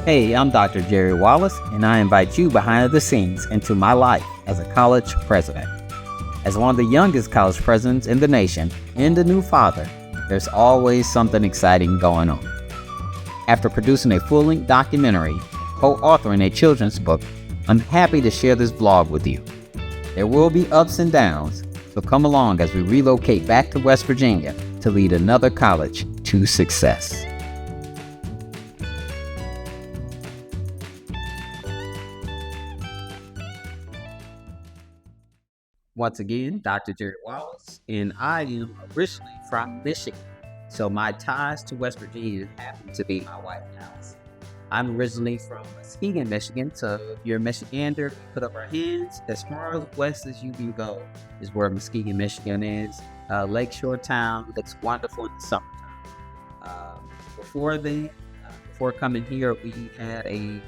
Hey, I'm Dr. Jerry Wallace, and I invite you behind the scenes into my life as a college president. As one of the youngest college presidents in the nation and a new father, there's always something exciting going on. After producing a full-length documentary and co-authoring a children's book, I'm happy to share this vlog with you. There will be ups and downs, so come along as we relocate back to West Virginia to lead another college to success. Once again, Dr. Jerry Wallace, and I am originally from Michigan, so my ties to West Virginia happen to be my wife, Alice. I'm originally from Muskegon, Michigan, so if you're a Michigander, put up our hands. As far as west as you can go is where Muskegon, Michigan is. Lakeshore town, looks wonderful in the summertime. Before coming here, we had a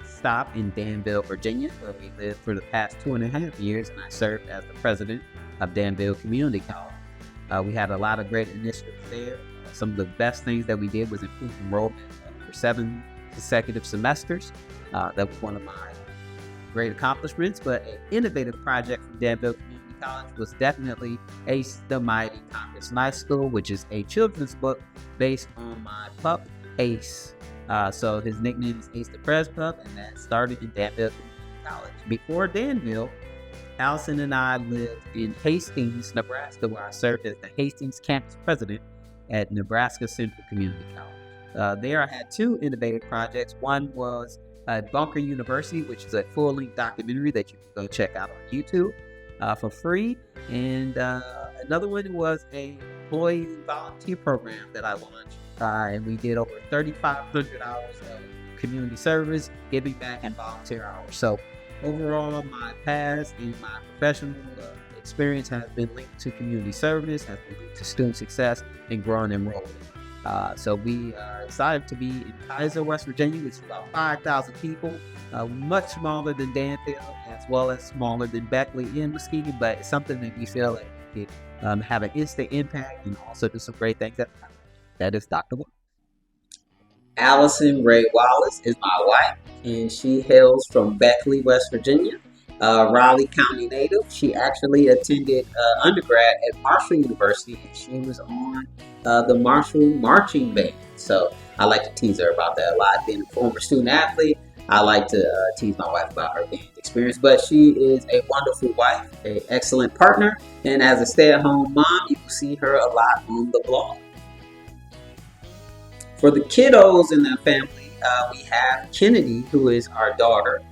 stop in Danville, Virginia, where we lived for the past 2.5 years, and I served as the president of Danville Community College. We had a lot of great initiatives there. Some of the best things that we did was improve enrollment for 7 consecutive semesters. That was one of my great accomplishments, but an innovative project from Danville Community College was definitely Ace the Mighty Conquers Night School, which is a children's book based on my pup, Ace. So his nickname is Ace the Prez Pup, and that started in Danville Community College. Before Danville, Allison and I lived in Hastings, Nebraska, where I served as the Hastings campus president at Nebraska Central Community College. There I had 2 innovative projects. One was Bunker University, which is a full-length documentary that you can go check out on YouTube for free. And another one was a employee volunteer program that I launched. And we did over 3,500 hours of community service, giving back, and volunteer hours. So overall, my past and my professional experience has been linked to community service, has been linked to student success, and growing enrollment. So we are excited to be in Kaiser, West Virginia, which is about 5,000 people, much smaller than Danville, as well as smaller than Beckley in Muskegon, but it's something that we feel like we could have an instant impact and also do some great things at the time. That is Dr. Wallace. Allison Ray Wallace is my wife, and she hails from Beckley, West Virginia, Raleigh County native. She actually attended undergrad at Marshall University, and she was on the Marshall marching band. So I like to tease her about that a lot. Being a former student athlete, I like to tease my wife about her band experience, but she is a wonderful wife, an excellent partner, and as a stay-at-home mom, you will see her a lot on the blog. For the kiddos in the family, we have Kennedy, who is our daughter.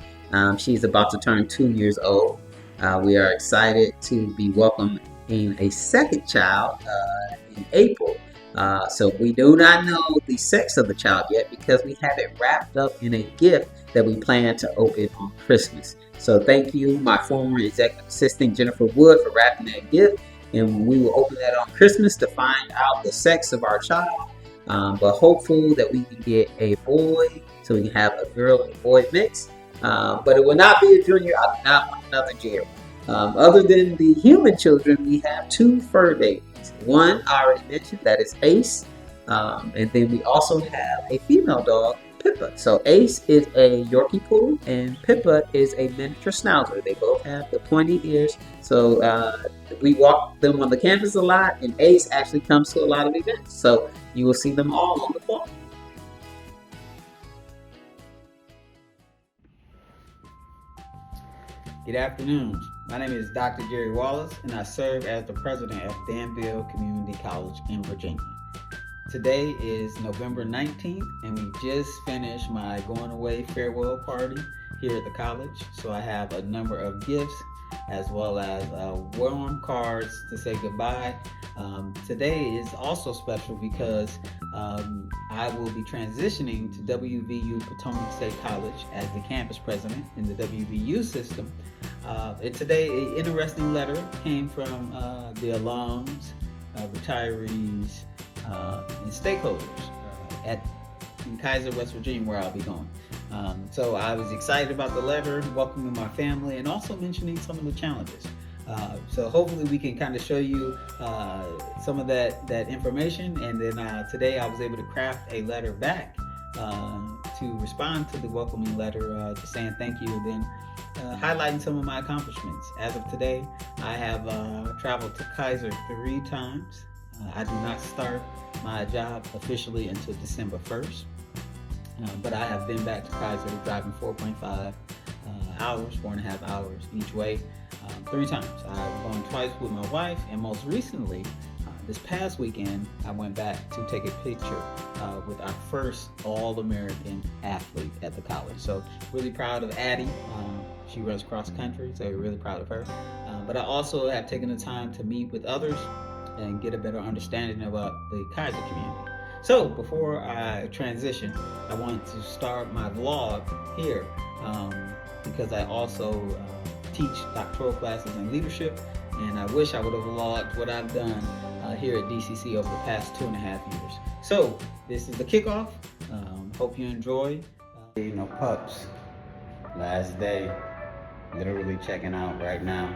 She's about to turn 2 years old. We are excited to be welcoming a second child in April. So we do not know the sex of the child yet because we have it wrapped up in a gift that we plan to open on Christmas. So thank you, my former executive assistant, Jennifer Wood, for wrapping that gift. And we will open that on Christmas to find out the sex of our child. But hopeful that we can get a boy, so we can have a girl and a boy mix. But it will not be a junior. I do not want another Jerry. Other than the human children, we have 2 fur babies. One I already mentioned, that is Ace. And then we also have a female dog, Pippa. So Ace is a Yorkie poodle, and Pippa is a miniature schnauzer. They both have the pointy ears. So we walk them on the campus a lot, and Ace actually comes to a lot of events. So you will see them all on the floor. Good afternoon. My name is Dr. Jerry Wallace, and I serve as the president of Danville Community College in Virginia. Today is November 19th, and we just finished my going away farewell party here at the college. So I have a number of gifts as well as warm cards to say goodbye. Today is also special because I will be transitioning to WVU Potomac State College as the campus president in the WVU system. And today, an interesting letter came from the alums, retirees, and stakeholders in Kaiser, West Virginia, where I'll be going. So I was excited about the letter, welcoming my family, and also mentioning some of the challenges. So hopefully we can kind of show you some of that information. And then today I was able to craft a letter back to respond to the welcoming letter, just saying thank you, and then highlighting some of my accomplishments. As of today, I have traveled to Kaiser 3 times. I do not start my job officially until December 1st, but I have been back to Kaiser driving 4.5 hours, 4.5 hours each way, 3 times. I've gone twice with my wife, and most recently, this past weekend, I went back to take a picture with our first All-American athlete at the college. So really proud of Addie. She runs cross country, so we're really proud of her. But I also have taken the time to meet with others and get a better understanding about the Kaiser community. So before I transition, I want to start my vlog here because I also teach doctoral classes in leadership, and I wish I would have vlogged what I've done here at DCC over the past 2.5 years. So this is the kickoff. Hope you enjoy. Pups. Last day. Literally checking out right now.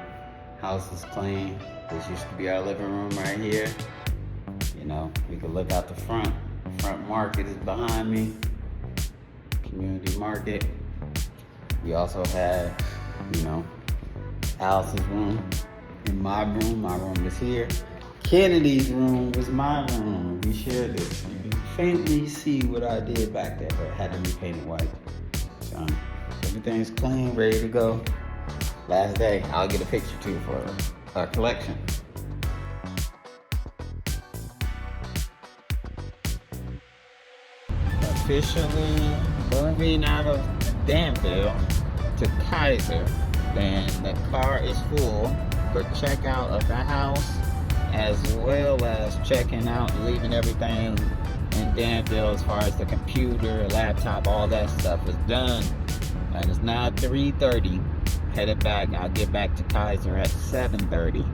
House is clean. This used to be our living room right here. We could look out the front. Front market is behind me. Community market. We also have, Alice's room. In my room is here. Kennedy's room was my room. We shared this. You can faintly see what I did back there, but it had to be painted white. So everything's clean, ready to go. Last day, I'll get a picture too for our collection. Officially moving out of Danville to Kaiser. Then the car is full for checkout of the house, as well as checking out and leaving everything in Danville as far as the computer, laptop, all that stuff is done. And it's now 3:30. Headed back. I'll get back to Kaiser at 7:30.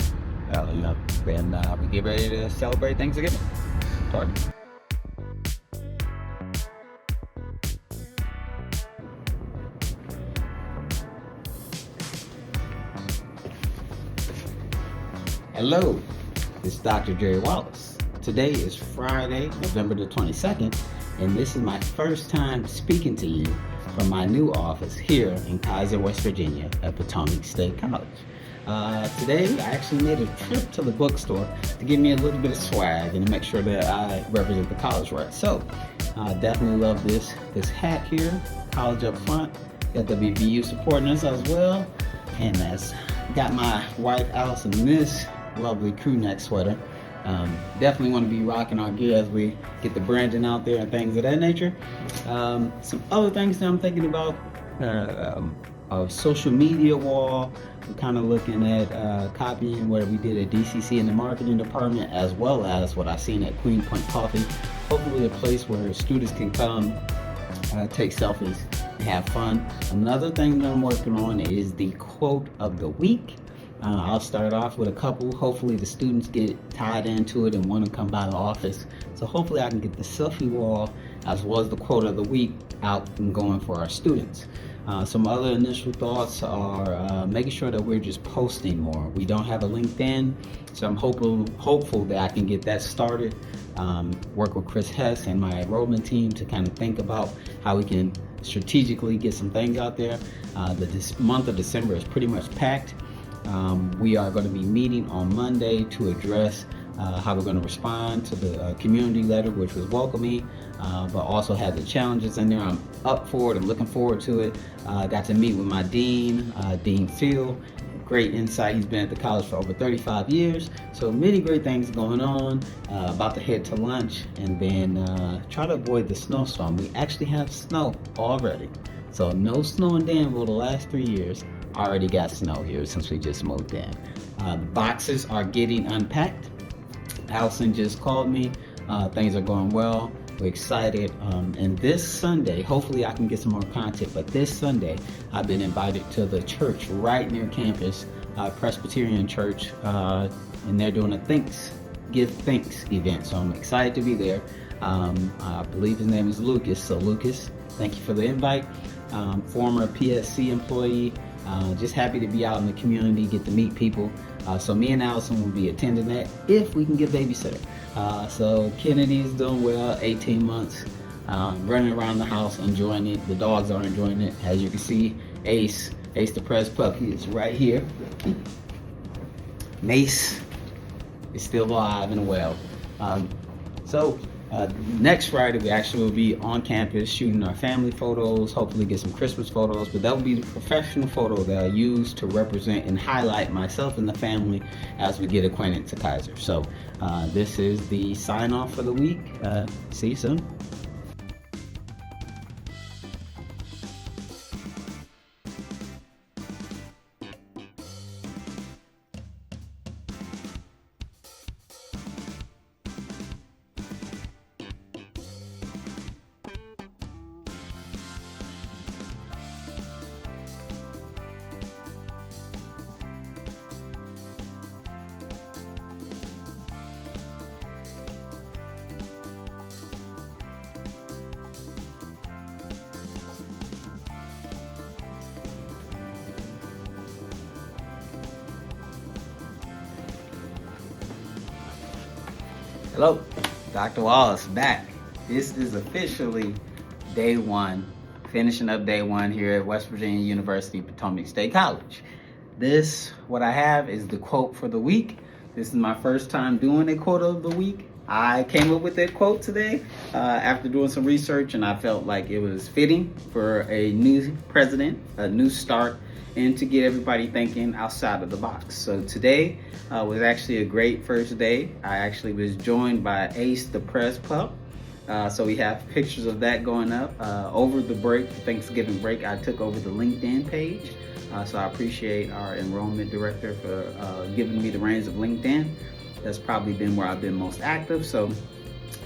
Then we get ready to celebrate Thanksgiving. Party. Hello, this is Dr. Jerry Wallace. Today is Friday, November the 22nd, and this is my first time speaking to you from my new office here in Kaiser, West Virginia at Potomac State College. Today, I actually made a trip to the bookstore to give me a little bit of swag and to make sure that I represent the college right. So, I definitely love this hat here, college up front. Got WVU supporting us as well. And that's got my wife Alice in this lovely crew neck sweater. Definitely want to be rocking our gear as we get the branding out there and things of that nature. Some other things that I'm thinking about, a social media wall. We're kind of looking at copying what we did at DCC in the marketing department, as well as what I've seen at Queen Point Coffee. Hopefully a place where students can come, take selfies, and have fun. Another thing that I'm working on is the quote of the week. I'll start off with a couple. Hopefully the students get tied into it and want to come by the office. So hopefully I can get the selfie wall as well as the quote of the week out and going for our students. Some other initial thoughts are making sure that we're just posting more. We don't have a LinkedIn, so I'm hopeful that I can get that started. Work with Chris Hess and my enrollment team to kind of think about how we can strategically get some things out there. This month of December is pretty much packed. We are going to be meeting on Monday to address how we're going to respond to the community letter, which was welcoming, but also had the challenges in there. I'm up for it. I'm looking forward to it. Got to meet with my dean, Dean Phil. Great insight. He's been at the college for over 35 years. So many great things going on. About to head to lunch and then try to avoid the snowstorm. We actually have snow already. So no snow in Danville the last 3 years. Already got snow here since we just moved in. The boxes are getting unpacked. Allison just called me. Things are going well. We're excited. And this Sunday, hopefully I can get some more content, but this Sunday, I've been invited to the church right near campus, Presbyterian Church, and they're doing a Give Thanks event. So I'm excited to be there. I believe his name is Lucas. So Lucas, thank you for the invite. Former PSC employee. Just happy to be out in the community, get to meet people. So me and Allison will be attending that if we can get babysitter. So Kennedy is doing well, 18 months. running around the house, enjoying it. The dogs are enjoying it. As you can see, Ace the Prez pup, he is right here. Mace is still alive and well. Next Friday, we actually will be on campus shooting our family photos, hopefully get some Christmas photos, but that will be the professional photo that I use to represent and highlight myself and the family as we get acquainted to Kaiser. So this is the sign off for the week. See you soon. Hello, Dr. Wallace back. This is officially day one, finishing up day one here at West Virginia University, Potomac State College. What I have is the quote for the week. This is my first time doing a quote of the week. I came up with that quote today after doing some research, and I felt like it was fitting for a new president, a new start, and to get everybody thinking outside of the box. So today was actually a great first day. I actually was joined by Ace the Prez pup. So we have pictures of that going up. Over the break, Thanksgiving break, I took over the LinkedIn page. So I appreciate our enrollment director for giving me the reins of LinkedIn. That's probably been where I've been most active. So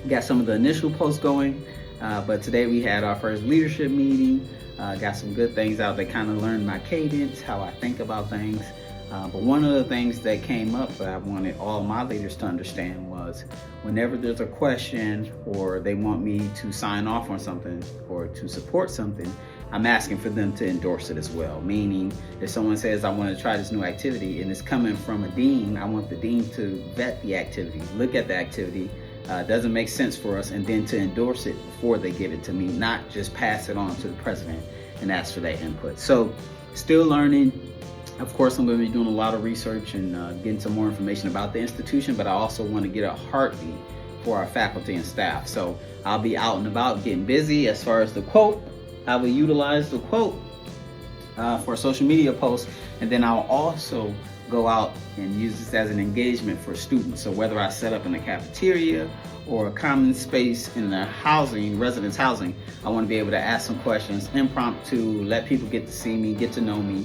got some of the initial posts going, but today we had our first leadership meeting. Got some good things out. They kind of learned my cadence, how I think about things. But one of the things that came up that I wanted all my leaders to understand was whenever there's a question or they want me to sign off on something or to support something, I'm asking for them to endorse it as well. Meaning, if someone says, I want to try this new activity and it's coming from a dean, I want the dean to vet the activity, look at the activity, doesn't make sense for us, and then to endorse it before they give it to me, not just pass it on to the president and ask for that input. So still learning. Of course, I'm going to be doing a lot of research and getting some more information about the institution, but I also want to get a heartbeat for our faculty and staff. So I'll be out and about getting busy. As far as the quote, I will utilize the quote for social media posts, and then I'll also go out and use this as an engagement for students. So whether I set up in the cafeteria or a common space in the housing, residence housing, I want to be able to ask some questions, impromptu, let people get to see me, get to know me,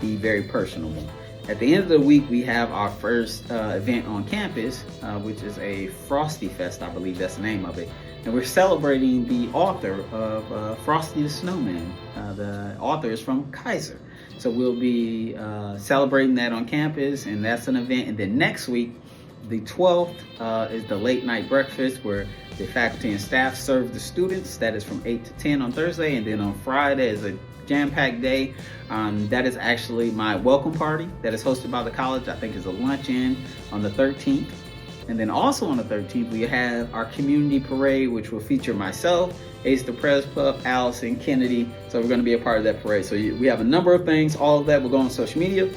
be very personable. At the end of the week, we have our first event on campus, which is a Frosty Fest, I believe that's the name of it. And we're celebrating the author of Frosty the Snowman. The author is from Kaiser. So we'll be celebrating that on campus, and that's an event. And then next week, the 12th, is the late night breakfast where the faculty and staff serve the students. That is from 8 to 10 on Thursday. And then on Friday is a jam-packed day. That is actually my welcome party that is hosted by the college. I think is a luncheon on the 13th. And then also on the 13th, we have our community parade, which will feature myself, Ace the Prez pup, Allison, Kennedy. So we're going to be a part of that parade. So we have a number of things. All of that will go on social media.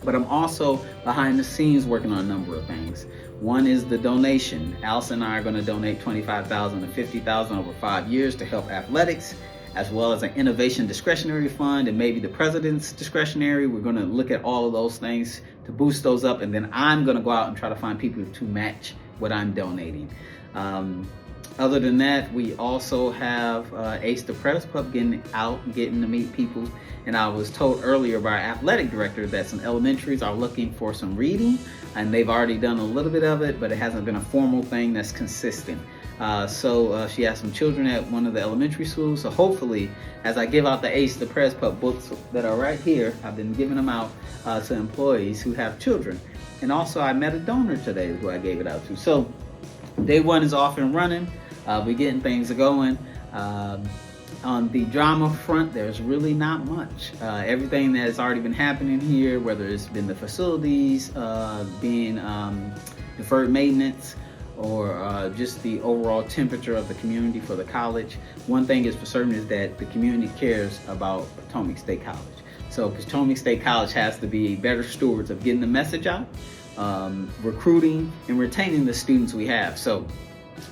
But I'm also behind the scenes working on a number of things. One is the donation. Allison and I are going to donate $25,000 to $50,000 over 5 years to help athletics, as well as an innovation discretionary fund and maybe the president's discretionary. We're going to look at all of those things to boost those up, and then I'm going to go out and try to find people to match what I'm donating. Other than that, we also have Ace the Prez pup getting to meet people. And I was told earlier by our athletic director that some elementaries are looking for some reading, and they've already done a little bit of it, but it hasn't been a formal thing that's consistent. So she has some children at one of the elementary schools. So hopefully, as I give out the Ace the Prez pup books that are right here, I've been giving them out to employees who have children. And also I met a donor today who I gave it out to. So day one is off and running. We're getting things going. On the drama front, there's really not much. Everything that has already been happening here, whether it's been the facilities being deferred maintenance, or just the overall temperature of the community for the college, one thing is for certain is that the community cares about Potomac State College. So Potomac State College has to be better stewards of getting the message out, recruiting and retaining the students we have. So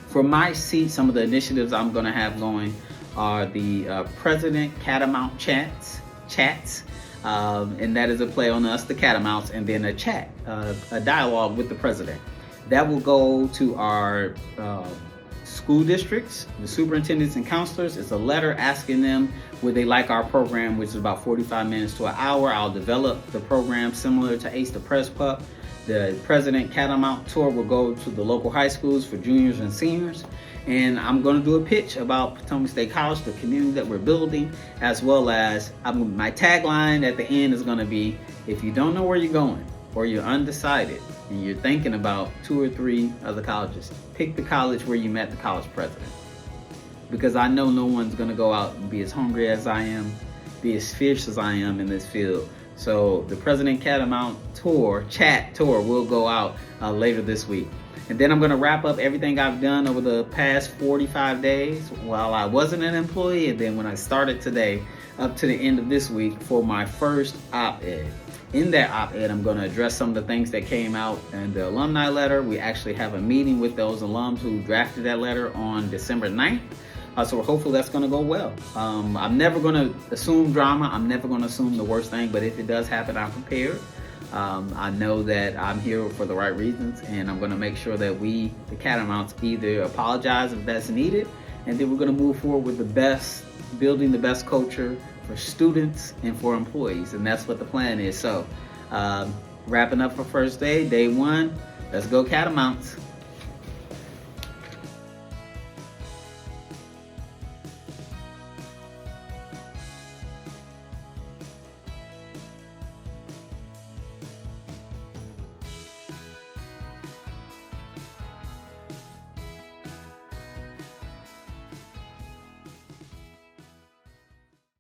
for my seat, some of the initiatives I'm going to have going are the President Catamount chats, and that is a play on us, the Catamounts, and then a chat, a dialogue with the president. That will go to our school districts, the superintendents and counselors. It's a letter asking them would they like our program, which is about 45 minutes to an hour. I'll develop the program similar to Ace the Press Pup. The President Catamount Tour will go to the local high schools for juniors and seniors. And I'm going to do a pitch about Potomac State College, the community that we're building, as well as my tagline at the end is going to be, if you don't know where you're going or you're undecided and you're thinking about 2 or 3 other colleges, pick the college where you met the college president. Because I know no one's going to go out and be as hungry as I am, be as fierce as I am in this field. So the President Catamount chat tour will go out later this week. And then I'm going to wrap up everything I've done over the past 45 days while I wasn't an employee, and then when I started today up to the end of this week for my first op-ed. In that op-ed, I'm going to address some of the things that came out in the alumni letter. We actually have a meeting with those alums who drafted that letter on December 9th. So hopefully that's going to go well. I'm never going to assume drama. I'm never going to assume the worst thing, but if it does happen, I'm prepared. I know that I'm here for the right reasons, and I'm going to make sure that we, the Catamounts, either apologize if that's needed, and then we're going to move forward with the best, building the best culture for students and for employees, and that's what the plan is. So wrapping up for first day 1, let's go Catamounts.